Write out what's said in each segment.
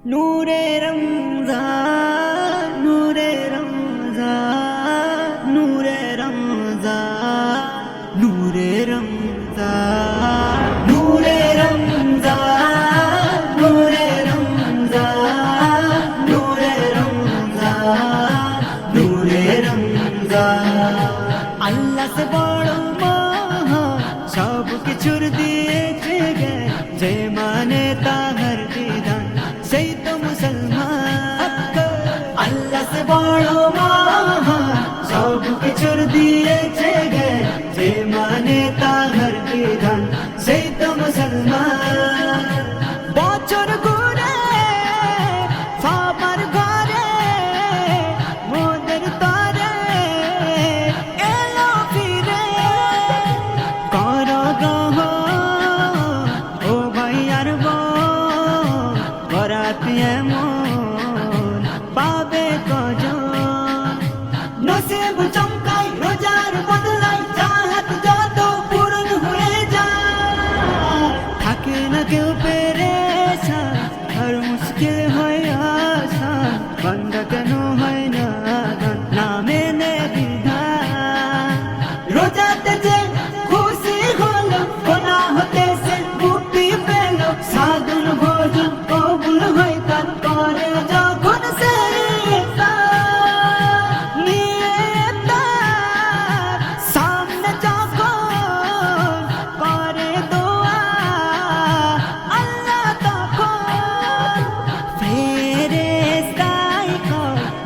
नूरे रमज़ान नूरे रमज़ान नूरे रमज़ान नूरे रमज़ान नूरे रमज़ान नूरे रमज़ान नूरे रमज़ान नूरे रमज़ान আল্লাহ সে বড় মহান সব কিছুর দিয়েছে গে যে মানে তাহার বিধান সেই তো মুসলমান আল্লাহ সে বড় মহান সব কিছুর দিয়েছে গে যে মানে তাহার বিধান সেই তো মুসলমান বছর ঘুরে সবার ঘরে মোদের তরে এলো ফিরে কর গ্রহ ও ভাই আর বরাত এমন পাবে কজন নসিব চমকাই রোজার বদলাই চাহাত যত পূরণ হয়ে যায় থাকে না কেউ পেরেশান আর মুশকিল হয় আসান বান্দা কেন হয় না না মেনে বিধান রোজাতে যে খুশি হলো গোনাহ হতে সে মুক্তি পেল সাধন ভোজন কবুল হয় তার করে যখন সে নিয়ে তার সামনে যখন করে দোয়া আল্লাহ তখন ফেরেশতাই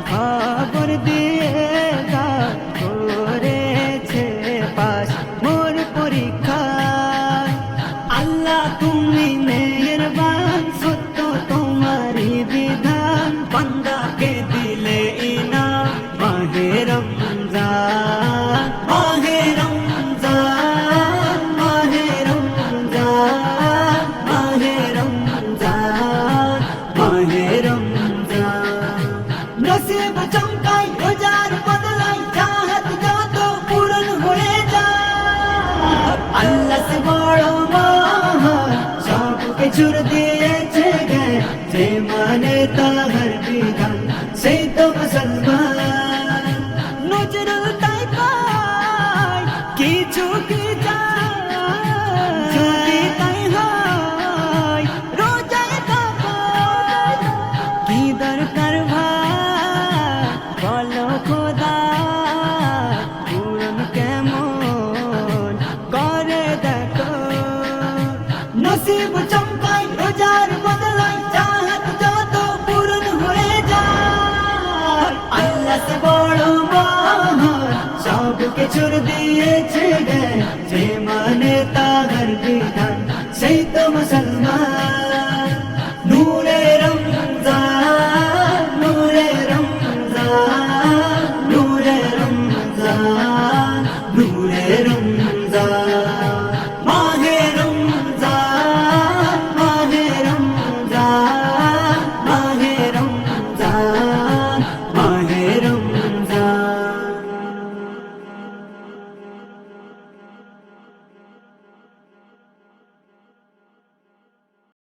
খবর দিয়ে করেছে পাস মোর পরীক্ষা আল্লাহ তুমি মেহেরবান সত্য তোমারি বিধান বান্দাকে দিলে ইনাম মাহে রমজান মাহে রমজান মাহে রমজান মাহে রমজান মাহে রমজান নসিব চমকাই রোজার বদলাই চাহাত যত পূরণ হয়ে যায় আল্লাহ সে বড় মহান সব কিছুর দিয়েছে গে যে মানে তাহার বিধান সেই তো মুসলমান নজরুল তাই পায় কিছু কি যায় যদি তাই হয় রোজায় থাকার কি দরকার ভাই বলো খোদা পূরণ কেমন করে দেখো নসিব চমকাই রোজার বদলাই চাহাত যত পূরণ হয়ে যায় আল্লাহ সে বড় মহান সব কিছুর দিয়েছে গে যে মানে তা